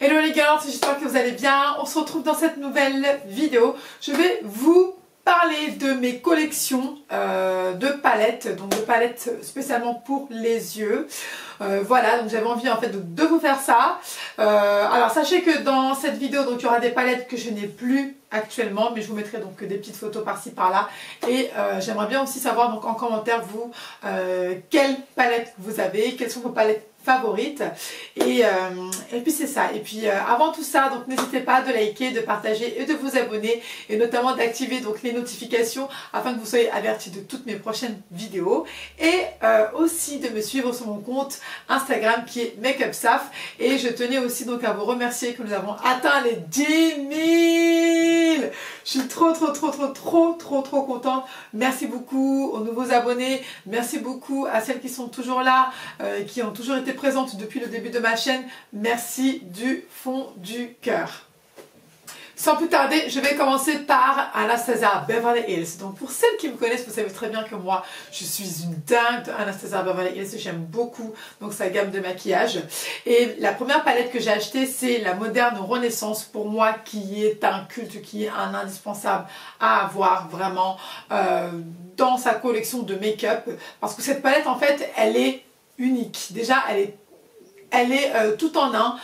Hello les galantes, j'espère que vous allez bien. On se retrouve dans cette nouvelle vidéo. Je vais vous parler de mes collections de palettes, donc de palettes spécialement pour les yeux. Voilà, donc j'avais envie en fait de vous faire ça. Alors sachez que dans cette vidéo, donc il y aura des palettes que je n'ai plus actuellement, mais je vous mettrai donc des petites photos par-ci par-là. Et j'aimerais bien aussi savoir donc en commentaire vous quelles palettes vous avez, quelles sont vos palettes favorites et puis c'est ça. Et puis avant tout ça, donc n'hésitez pas de liker, de partager et de vous abonner et notamment d'activer donc les notifications afin que vous soyez avertis de toutes mes prochaines vidéos et aussi de me suivre sur mon compte Instagram qui est MakeupSaf. Et je tenais aussi donc à vous remercier que nous avons atteint les 10 000. Je suis trop contente. Merci beaucoup aux nouveaux abonnés, merci beaucoup à celles qui sont toujours là, qui ont toujours été présentes depuis le début de ma chaîne. Merci du fond du cœur. Sans plus tarder, je vais commencer par Anastasia Beverly Hills. Donc pour celles qui me connaissent, vous savez très bien que moi, je suis une dingue de Anastasia Beverly Hills. J'aime beaucoup donc sa gamme de maquillage. Et la première palette que j'ai achetée, c'est la Moderne Renaissance. Pour moi, qui est un culte, qui est un indispensable à avoir vraiment dans sa collection de make-up. Parce que cette palette, en fait, elle est unique. Déjà, elle est tout en un.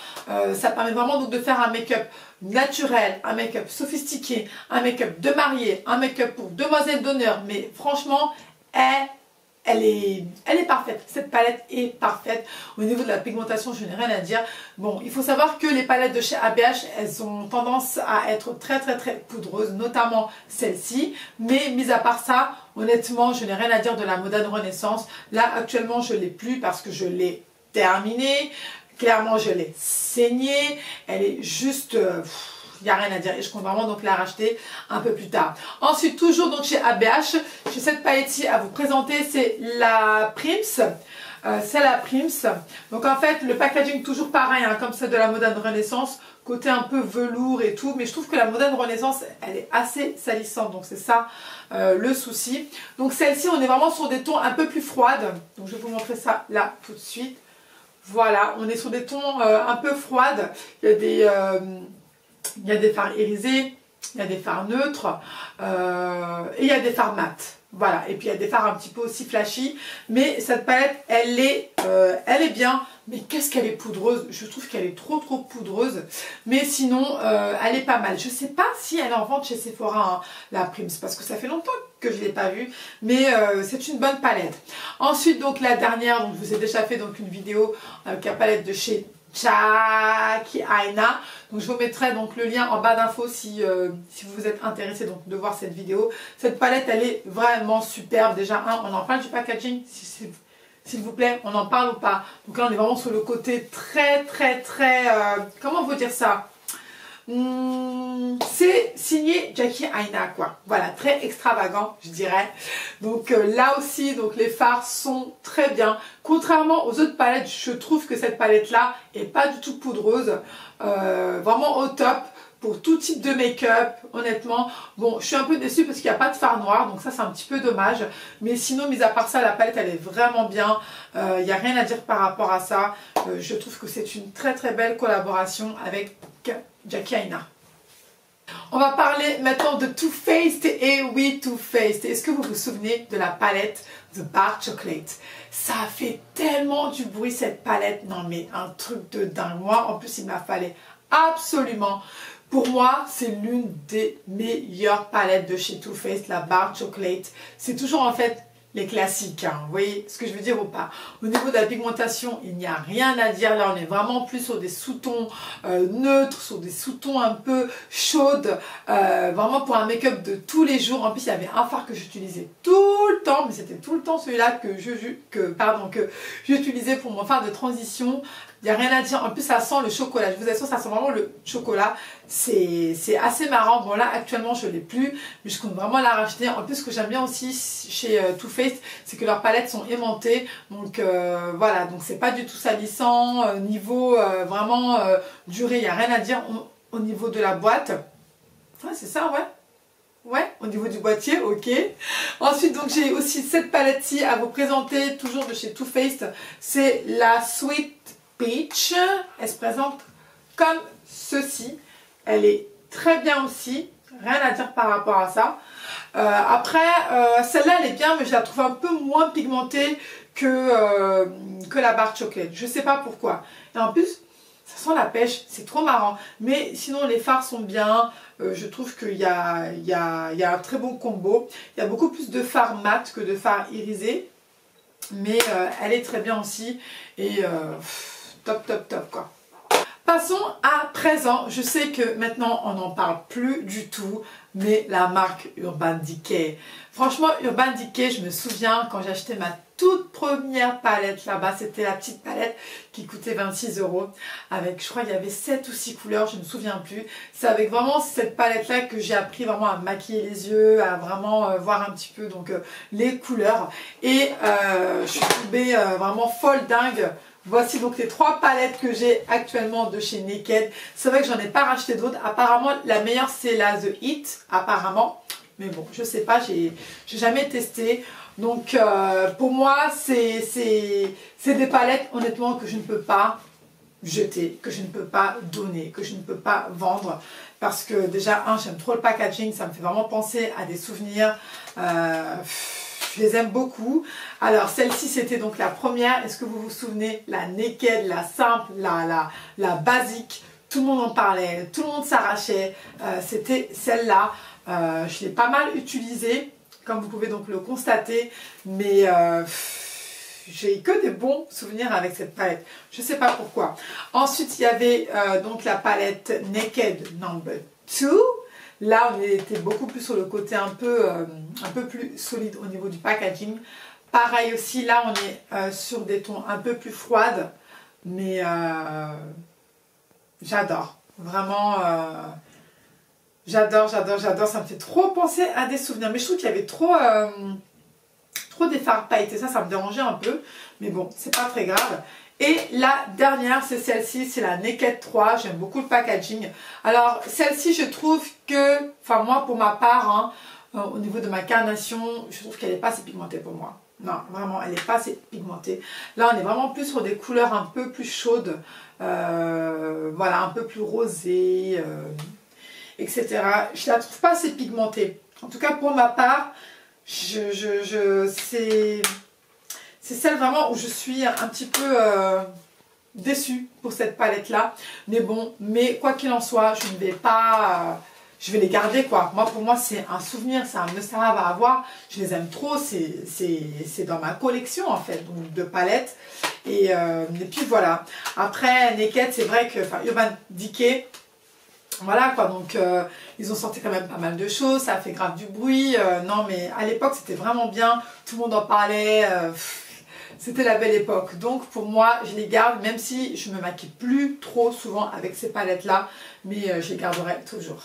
Ça permet vraiment donc de faire un make-up naturel, un make-up sophistiqué, un make-up de mariée, un make-up pour demoiselle d'honneur. Mais franchement, elle est parfaite. Cette palette est parfaite. Au niveau de la pigmentation, je n'ai rien à dire. Bon, il faut savoir que les palettes de chez ABH, elles ont tendance à être très poudreuses, notamment celle-ci. Mais mis à part ça, honnêtement, je n'ai rien à dire de la Moderne Renaissance. Là, actuellement, je ne l'ai plus parce que je l'ai terminée. Clairement, je l'ai saignée. Elle est juste... il n'y a rien à dire et je compte vraiment donc la racheter un peu plus tard. Ensuite, toujours donc chez ABH, j'ai cette palette-ci à vous présenter, c'est la Prims. C'est la Prims. Donc en fait, le packaging toujours pareil, hein, comme celle de la Moderne Renaissance, côté un peu velours et tout, mais je trouve que la Moderne Renaissance, elle est assez salissante, donc c'est ça le souci. Donc celle-ci, on est vraiment sur des tons un peu plus froides, donc je vais vous montrer ça là tout de suite. Voilà, on est sur des tons un peu froides, il y a des fards irisés, il y a des fards neutres et il y a des fards mat. Voilà, et puis il y a des fards un petit peu aussi flashy. Mais cette palette, elle est bien. Mais qu'est-ce qu'elle est poudreuse. Je trouve qu'elle est trop poudreuse. Mais sinon, elle est pas mal. Je sais pas si elle est en vente chez Sephora, hein, la Prims. Parce que ça fait longtemps que je ne l'ai pas vue. Mais c'est une bonne palette. Ensuite, donc la dernière, donc, je vous ai déjà fait donc, une vidéo avec la palette de chez Jackie Aina. Donc je vous mettrai donc le lien en bas d'infos si vous êtes intéressé donc de voir cette vidéo. Cette palette, elle est vraiment superbe. Déjà, on en parle du packaging, s'il vous plaît, on en parle ou pas? Donc là, on est vraiment sur le côté très comment vous dire ça? C'est signé Jackie Aina, quoi. Voilà, très extravagant, je dirais. Donc là aussi, donc les fards sont très bien. Contrairement aux autres palettes, je trouve que cette palette-là est pas du tout poudreuse. Vraiment au top pour tout type de make-up, honnêtement. Bon, je suis un peu déçue parce qu'il n'y a pas de fard noir, donc ça c'est un petit peu dommage. Mais sinon, mis à part ça, la palette, elle est vraiment bien. Il n'y a rien à dire par rapport à ça. Je trouve que c'est une très belle collaboration avec Jackie Aina. On va parler maintenant de Too Faced. Et oui, Too Faced. Est-ce que vous vous souvenez de la palette The Bar Chocolate? Ça a fait tellement du bruit cette palette. Non mais un truc de dingue. Moi, en plus, il m'a fallu absolument... Pour moi, c'est l'une des meilleures palettes de chez Too Faced, la Bar Chocolate. C'est toujours en fait les classiques, hein. Vous voyez ce que je veux dire ou pas? Au niveau de la pigmentation, il n'y a rien à dire. Là, on est vraiment plus sur des sous-tons neutres, sur des sous-tons un peu chaudes. Vraiment pour un make-up de tous les jours. En plus, il y avait un fard que j'utilisais tout le temps, mais c'était tout le temps celui-là que j'utilisais pour mon fard de transition. Il n'y a rien à dire. En plus, ça sent le chocolat. Je vous assure, ça sent vraiment le chocolat. C'est assez marrant. Bon, là, actuellement, je ne l'ai plus. Mais je compte vraiment la racheter. En plus, ce que j'aime bien aussi chez Too Faced, c'est que leurs palettes sont aimantées. Donc, voilà. Donc, c'est pas du tout salissant. Niveau vraiment durée, il n'y a rien à dire. Au niveau de la boîte. Ouais, c'est ça, ouais. Ouais, au niveau du boîtier, ok. Ensuite, donc j'ai aussi cette palette-ci à vous présenter, toujours de chez Too Faced. C'est la Sweet Peach. Elle se présente comme ceci. Elle est très bien aussi, rien à dire par rapport à ça. Après, celle-là elle est bien, mais je la trouve un peu moins pigmentée que la barre chocolate. Je sais pas pourquoi. Et en plus, ça sent la pêche, c'est trop marrant. Mais sinon, les fards sont bien. Je trouve qu'il y a un très bon combo. Il y a beaucoup plus de fards mat que de fards irisés. Mais elle est très bien aussi. Et top, top, top quoi. Passons à présent, je sais que maintenant on n'en parle plus du tout, mais la marque Urban Decay. Franchement, Urban Decay, je me souviens quand j'ai acheté ma toute première palette là-bas, c'était la petite palette qui coûtait 26 € avec, je crois il y avait 7 ou 6 couleurs, je ne me souviens plus. C'est avec vraiment cette palette là que j'ai appris vraiment à maquiller les yeux, à vraiment voir un petit peu donc les couleurs. Et je suis tombée vraiment folle dingue. Voici donc les 3 palettes que j'ai actuellement de chez Naked. C'est vrai que j'en ai pas racheté d'autres. Apparemment, la meilleure c'est la The Hit, apparemment. Mais bon, je sais pas, j'ai jamais testé. Donc pour moi, c'est des palettes honnêtement que je ne peux pas jeter, que je ne peux pas donner, que je ne peux pas vendre. Parce que déjà, j'aime trop le packaging, ça me fait vraiment penser à des souvenirs. Je les aime beaucoup. Alors celle-ci c'était donc la première. Est-ce que vous vous souvenez? La Naked, la simple, la basique. Tout le monde en parlait, tout le monde s'arrachait. C'était celle-là. Je l'ai pas mal utilisée, comme vous pouvez donc le constater. Mais j'ai que des bons souvenirs avec cette palette. Je sais pas pourquoi. Ensuite il y avait donc la palette Naked Number 2. Là, on était beaucoup plus sur le côté un peu plus solide au niveau du packaging. Pareil aussi, là, on est sur des tons un peu plus froides. Mais j'adore. Vraiment, j'adore. Ça me fait trop penser à des souvenirs. Mais je trouve qu'il y avait trop des fards pailletés. Ça me dérangeait un peu. Mais bon, c'est pas très grave. Et la dernière, c'est celle-ci, c'est la Naked 3. J'aime beaucoup le packaging. Alors, celle-ci, je trouve que, enfin moi, pour ma part, au niveau de ma carnation, je trouve qu'elle n'est pas assez pigmentée pour moi. Non, vraiment, elle n'est pas assez pigmentée. Là, on est vraiment plus sur des couleurs un peu plus chaudes. Voilà, un peu plus rosées, etc. Je la trouve pas assez pigmentée. En tout cas, pour ma part, c'est celle vraiment où je suis un petit peu déçue pour cette palette là. Mais bon, quoi qu'il en soit, je ne vais pas... je vais les garder quoi. Pour moi c'est un souvenir, c'est un must-have à avoir. Je les aime trop, c'est dans ma collection en fait, donc, de palettes. Et puis voilà. Après Naked, c'est vrai que... Enfin Urban Decay... Voilà quoi, donc ils ont sorti quand même pas mal de choses, ça a fait grave du bruit. Non mais à l'époque c'était vraiment bien, tout le monde en parlait. C'était la belle époque. Donc pour moi, je les garde, même si je me maquille plus trop souvent avec ces palettes-là. Mais je les garderai toujours.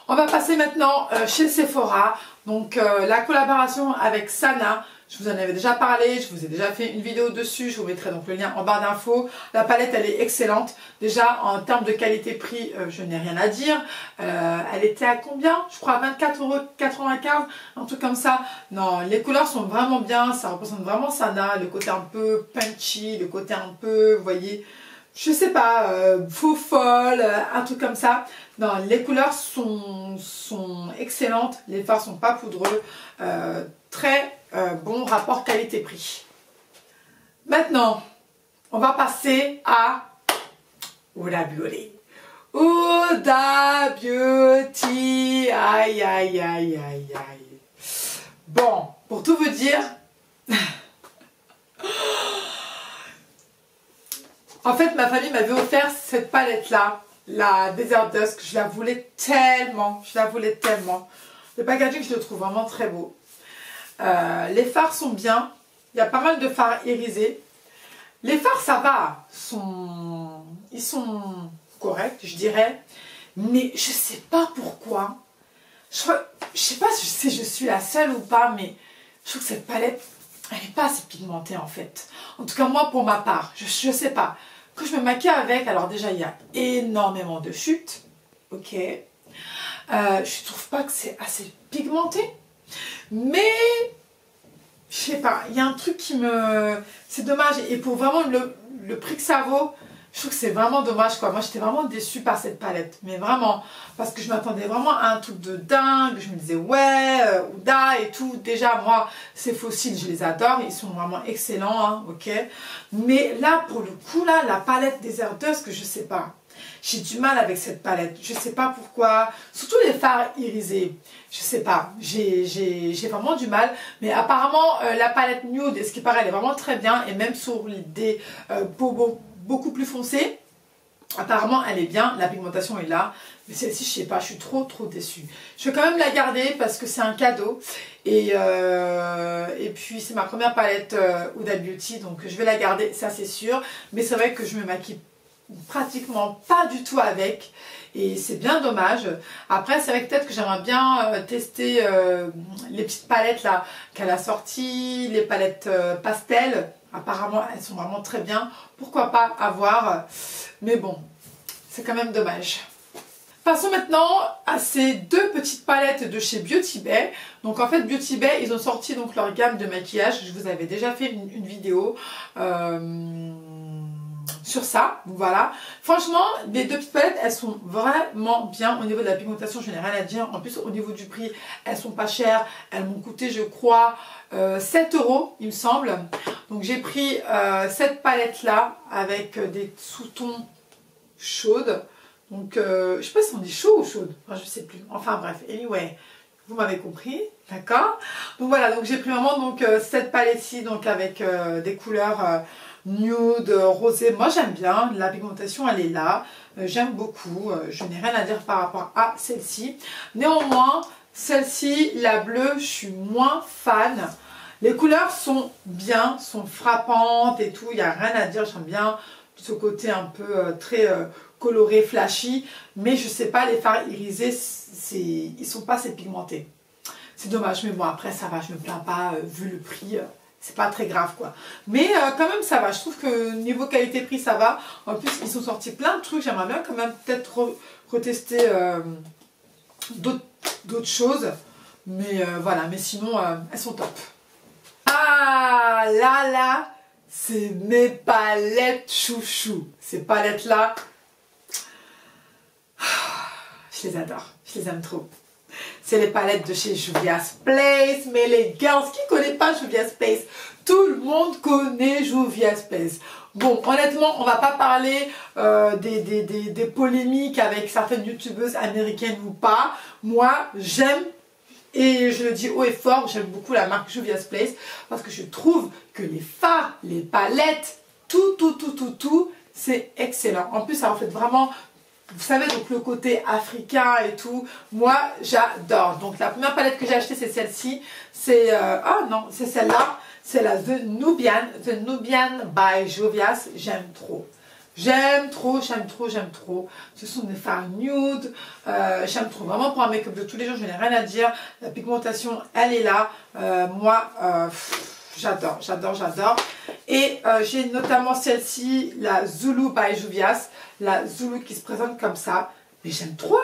On va passer maintenant chez Sephora. Donc la collaboration avec Sana. Je vous en avais déjà parlé, je vous ai déjà fait une vidéo dessus, je vous mettrai donc le lien en barre d'infos. La palette elle est excellente, déjà en termes de qualité-prix je n'ai rien à dire. Elle était à combien? Je crois à 24,95 €, un truc comme ça. Non, les couleurs sont vraiment bien, ça représente vraiment Sana, le côté un peu punchy, le côté un peu, vous voyez, je sais pas, faux folle, un truc comme ça. Non, les couleurs sont excellentes, les fards sont pas poudreux, très bon rapport qualité-prix. Maintenant, on va passer à Huda Beauty. Huda Beauty, aïe aïe aïe aïe aïe. Bon, pour tout vous dire, en fait ma famille m'avait offert cette palette là, la Desert Dusk. Je la voulais tellement, Le packaging je le trouve vraiment très beau. Les fards sont bien, il y a pas mal de fards irisés. Les fards ça va, ils sont corrects je dirais, mais je sais pas pourquoi. Je sais pas si je suis la seule ou pas, mais je trouve que cette palette elle n'est pas assez pigmentée en fait. En tout cas moi pour ma part, je sais pas. Quand je me maquille avec, alors déjà il y a énormément de chutes, ok. Je trouve pas que c'est assez pigmenté. Mais, je sais pas, il y a un truc qui me... C'est dommage. Et pour vraiment le prix que ça vaut, Je trouve que c'est vraiment dommage quoi. Moi j'étais vraiment déçue par cette palette. Mais vraiment. Parce que je m'attendais vraiment à un truc de dingue. Je me disais ouais, Huda et tout. Déjà moi ces fossiles je les adore. Ils sont vraiment excellents. Hein, ok. Mais là pour le coup là, la palette Desert Dusk, je sais pas. J'ai du mal avec cette palette. Je sais pas pourquoi. Surtout les fards irisés. Je sais pas. J'ai vraiment du mal. Mais apparemment la palette nude, ce qui paraît, elle est vraiment très bien. Et même sur des peaux beaucoup plus foncée, apparemment elle est bien, la pigmentation est là, mais celle-ci je sais pas, je suis trop déçue. Je vais quand même la garder parce que c'est un cadeau et puis c'est ma première palette Huda Beauty, donc je vais la garder, ça c'est sûr, mais c'est vrai que je me maquille pratiquement pas du tout avec et c'est bien dommage. Après c'est vrai que peut-être que j'aimerais bien tester les petites palettes là qu'elle a sorties, les palettes pastel. Apparemment elles sont vraiment très bien, pourquoi pas avoir, mais bon c'est quand même dommage. Passons maintenant à ces deux petites palettes de chez Beauty Bay. Donc en fait Beauty Bay ils ont sorti donc leur gamme de maquillage, je vous avais déjà fait une vidéo sur ça, voilà. Franchement, les deux petites palettes, elles sont vraiment bien au niveau de la pigmentation, je n'ai rien à dire. En plus, au niveau du prix, elles sont pas chères. Elles m'ont coûté, je crois, 7 €, il me semble. Donc j'ai pris cette palette-là avec des sous-tons chaudes. Donc, je sais pas si on dit chaud ou chaude, enfin, je sais plus. Enfin bref, anyway, vous m'avez compris, d'accord? Donc voilà, donc j'ai pris vraiment donc, cette palette-ci, donc avec des couleurs... nude, rosé, moi j'aime bien, la pigmentation elle est là, j'aime beaucoup, je n'ai rien à dire par rapport à celle-ci. Néanmoins, celle-ci, la bleue, je suis moins fan. Les couleurs sont bien, sont frappantes et tout, il n'y a rien à dire, j'aime bien ce côté un peu très coloré, flashy, mais je sais pas, les fards irisés, ils sont pas assez pigmentés. C'est dommage, mais bon après ça va, je me plains pas, vu le prix. C'est pas très grave quoi. Mais quand même ça va. Je trouve que niveau qualité-prix ça va. En plus ils sont sortis plein de trucs. J'aimerais bien quand même peut-être retester d'autres choses. Mais voilà. Mais sinon elles sont top. Ah là c'est mes palettes chouchou. Ces palettes là. Je les adore. Je les aime trop. C'est les palettes de chez Juvia's Place. Mais les girls, qui ne connaît pas Juvia's Place? Tout le monde connaît Juvia's Place. Bon, honnêtement, on va pas parler des polémiques avec certaines youtubeuses américaines ou pas. Moi, j'aime, et je le dis haut et fort, j'aime beaucoup la marque Juvia's Place parce que je trouve que les fards, les palettes, tout, c'est excellent. En plus, ça reflète vraiment... Vous savez, donc le côté africain et tout, moi j'adore. Donc la première palette que j'ai achetée c'est celle-ci. C'est, ah non, c'est celle-là. C'est la The Nubian by Juvia's. J'aime trop. J'aime trop. Ce sont des fards nude. J'aime trop. Vraiment pour un make-up de tous les jours, je n'ai rien à dire. La pigmentation, elle est là. Moi, j'adore. Et j'ai notamment celle-ci, la Zulu by Juvia's. La Zulu qui se présente comme ça. Mais j'aime trop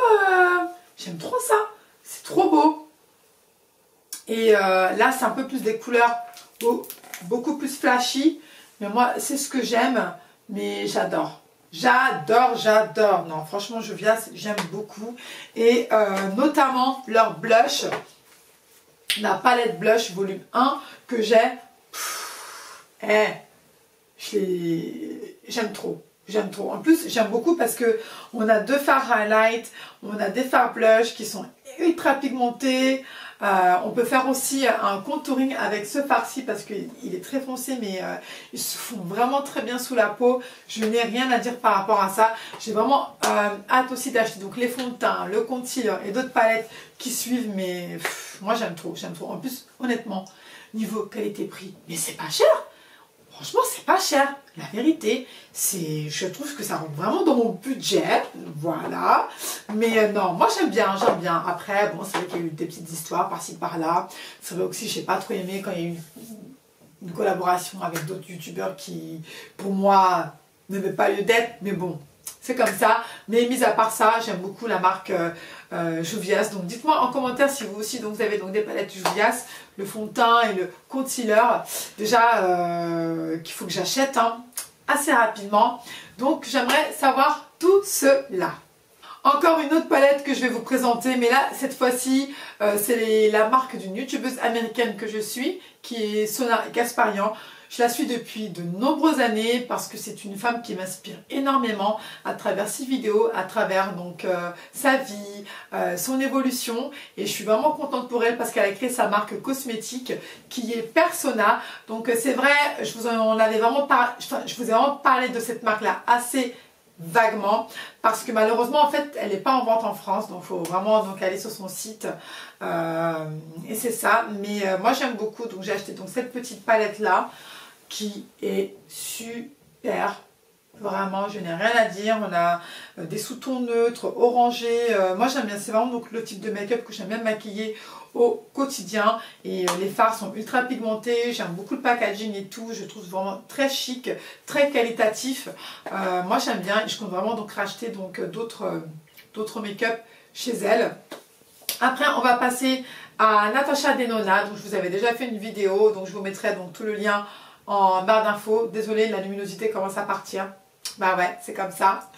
ça. C'est trop beau. Et là, c'est un peu plus des couleurs beaucoup plus flashy. Mais moi, c'est ce que j'aime. Mais j'adore. Non, franchement, Juvia's, j'aime beaucoup. Et notamment leur blush. La palette blush volume 1 que j'ai. J'aime trop. En plus, j'aime beaucoup parce que on a deux fards highlight, on a des fards blush qui sont ultra pigmentés. On peut faire aussi un contouring avec ce fard-ci parce qu'il est très foncé, mais ils se font vraiment très bien sous la peau. Je n'ai rien à dire par rapport à ça. J'ai vraiment hâte aussi d'acheter donc les fonds de teint, le concealer et d'autres palettes qui suivent. Mais moi, j'aime trop. En plus, honnêtement, niveau qualité-prix, mais c'est pas cher. Franchement, c'est pas cher. La vérité, je trouve que ça rentre vraiment dans mon budget. Voilà. Mais non, moi j'aime bien. Après, bon, c'est vrai qu'il y a eu des petites histoires par-ci par-là. C'est vrai aussi, j'ai pas trop aimé quand il y a eu une collaboration avec d'autres youtubeurs qui, pour moi, n'avaient pas lieu d'être. Mais bon, c'est comme ça. Mais mis à part ça, j'aime beaucoup la marque Juvia's. Donc dites-moi en commentaire si vous aussi donc, vous avez donc des palettes Juvia's, le fond de teint et le concealer. Déjà qu'il faut que j'achète assez rapidement. Donc j'aimerais savoir tout cela. Encore une autre palette que je vais vous présenter, mais là, cette fois-ci, c'est la marque d'une youtubeuse américaine que je suis, qui est Sona Gasparian. Je la suis depuis de nombreuses années parce que c'est une femme qui m'inspire énormément à travers ses vidéos, à travers donc sa vie, son évolution. Et je suis vraiment contente pour elle parce qu'elle a créé sa marque cosmétique qui est Persona. Donc c'est vrai, je vous ai vraiment parlé de cette marque-là assez vaguement parce que malheureusement en fait elle n'est pas en vente en France, donc il faut vraiment donc aller sur son site et c'est ça. Mais moi j'aime beaucoup, donc j'ai acheté donc cette petite palette là qui est super, vraiment je n'ai rien à dire. On a des sous-tons neutres, orangés, moi j'aime bien, c'est vraiment donc le type de make-up que j'aime bien maquiller au quotidien. Et les fards sont ultra pigmentés, j'aime beaucoup le packaging et tout, je trouve vraiment très chic, très qualitatif. Moi j'aime bien et je compte vraiment donc racheter donc d'autres make-up chez elle. Après on va passer à Natasha Denona, donc je vous avais déjà fait une vidéo, donc je vous mettrai donc tout le lien en barre d'infos. Désolée, la luminosité commence à partir. Bah ouais, c'est comme ça.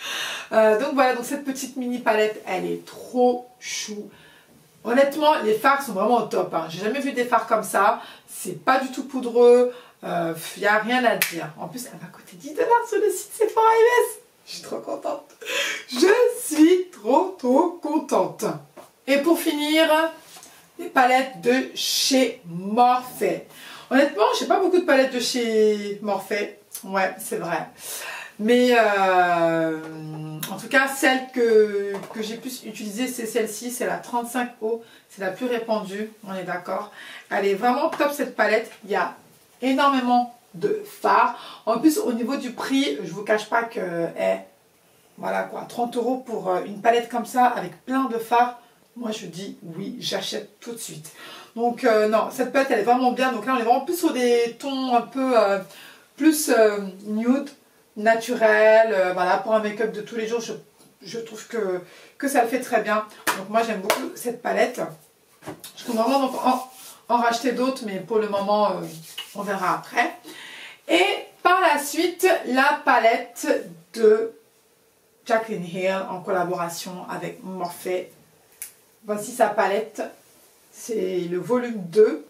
Donc voilà, donc cette petite mini palette, elle est trop chou. Honnêtement, les fards sont vraiment au top. Hein. J'ai jamais vu des fards comme ça. C'est pas du tout poudreux. Il n'y a rien à dire. En plus, elle m'a coûté 10 $ sur le site Sephora MS. Je suis trop contente. Je suis trop contente. Et pour finir, les palettes de chez Morphe. Honnêtement, j'ai pas beaucoup de palettes de chez Morphe. Ouais, c'est vrai. Mais en tout cas, celle que j'ai plus utilisée, c'est celle-ci. C'est la 35O. C'est la plus répandue, on est d'accord. Elle est vraiment top cette palette. Il y a énormément de fards. En plus, au niveau du prix, je vous cache pas que voilà quoi, 30 € pour une palette comme ça avec plein de fards. Moi, je dis oui, j'achète tout de suite. Donc non, cette palette, elle est vraiment bien. Donc là, on est vraiment plus sur des tons un peu plus nude, naturel. Voilà, pour un make-up de tous les jours, je trouve que ça le fait très bien. Donc moi, j'aime beaucoup cette palette. Je compte vraiment donc en racheter d'autres, mais pour le moment, on verra après. Et par la suite, la palette de Jaclyn Hill en collaboration avec Morphe. Voici sa palette. C'est le volume 2.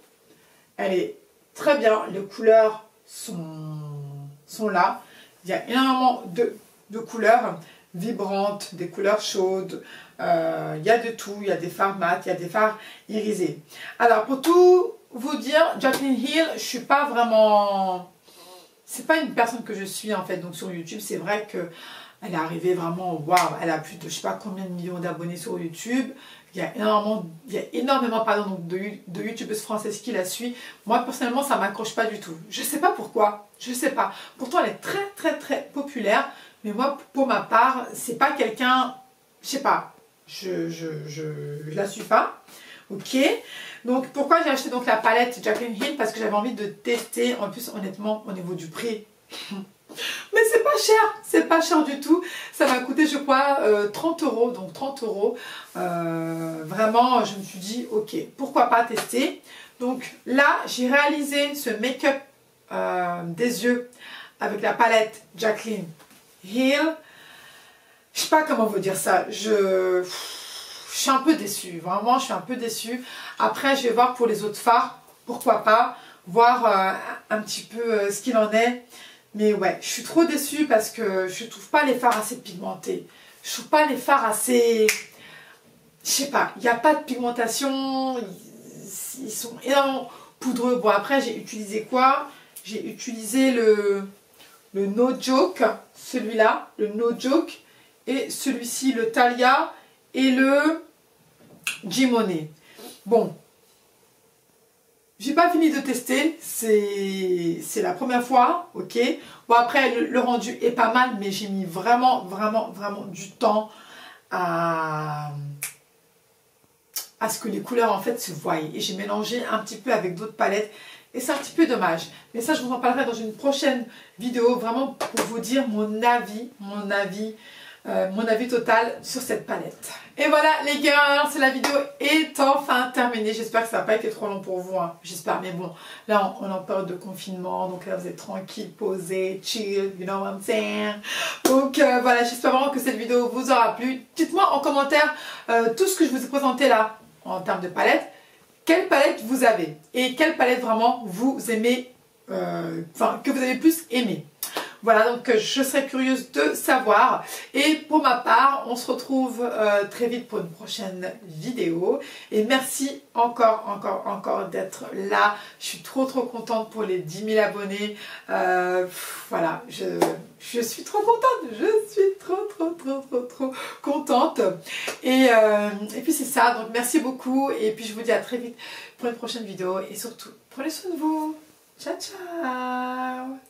Elle est très bien. Les couleurs sont là. Il y a énormément de couleurs vibrantes, des couleurs chaudes. Il y a de tout. Il y a des fards mat, il y a des fards irisés. Alors, pour tout vous dire, Jaclyn Hill, je suis pas vraiment... C'est pas une personne que je suis en fait. Donc sur YouTube, c'est vrai que elle est arrivée vraiment, waouh, elle a plus de je sais pas combien de millions d'abonnés sur YouTube. Il y a énormément pardon, donc de youtubeuses françaises qui la suivent. Moi personnellement, ça m'accroche pas du tout. Je sais pas pourquoi, je sais pas. Pourtant, elle est très populaire. Mais moi, pour ma part, c'est pas quelqu'un, je sais pas, je la suis pas. Ok. Donc pourquoi j'ai acheté donc la palette Jaclyn Hill? Parce que j'avais envie de tester. En plus, honnêtement, au niveau du prix. Mais c'est pas cher du tout. Ça m'a coûté je crois 30 €, donc 30 €. Vraiment je me suis dit ok, pourquoi pas tester. Donc là j'ai réalisé ce make-up des yeux avec la palette Jaclyn Hill. Je sais pas comment vous dire ça. Je suis un peu déçue, vraiment je suis un peu déçue. Après je vais voir pour les autres fards, pourquoi pas, voir un petit peu ce qu'il en est. Mais ouais, je suis trop déçue parce que je trouve pas les fards assez pigmentés. Je trouve pas les fards assez... Je sais pas, il n'y a pas de pigmentation. Ils sont énormément poudreux. Bon après j'ai utilisé quoi? J'ai utilisé le No Joke, celui-là, le No Joke. Et celui-ci, le Thalia et le Gimonet. Bon. J'ai pas fini de tester, c'est la première fois, ok. Bon après le rendu est pas mal, mais j'ai mis vraiment du temps à ce que les couleurs en fait se voient. Et j'ai mélangé un petit peu avec d'autres palettes et c'est un petit peu dommage. Mais ça je vous en parlerai dans une prochaine vidéo, vraiment pour vous dire mon avis mon avis total sur cette palette. Et voilà les girls, la vidéo est enfin terminée. J'espère que ça n'a pas été trop long pour vous, hein. J'espère, mais bon, là on est en période de confinement, donc là vous êtes tranquille, posé, chill, you know what I'm saying. Donc voilà, j'espère vraiment que cette vidéo vous aura plu. Dites-moi en commentaire tout ce que je vous ai présenté là en termes de palette. Quelle palette vous avez et quelle palette vraiment vous aimez, que vous avez plus aimé. Voilà, donc je serais curieuse de savoir. Et pour ma part, on se retrouve très vite pour une prochaine vidéo. Et merci encore d'être là. Je suis trop contente pour les 10 000 abonnés. Voilà, je suis trop contente. Je suis trop contente. Et puis c'est ça, donc merci beaucoup. Et puis je vous dis à très vite pour une prochaine vidéo. Et surtout, prenez soin de vous. Ciao, ciao.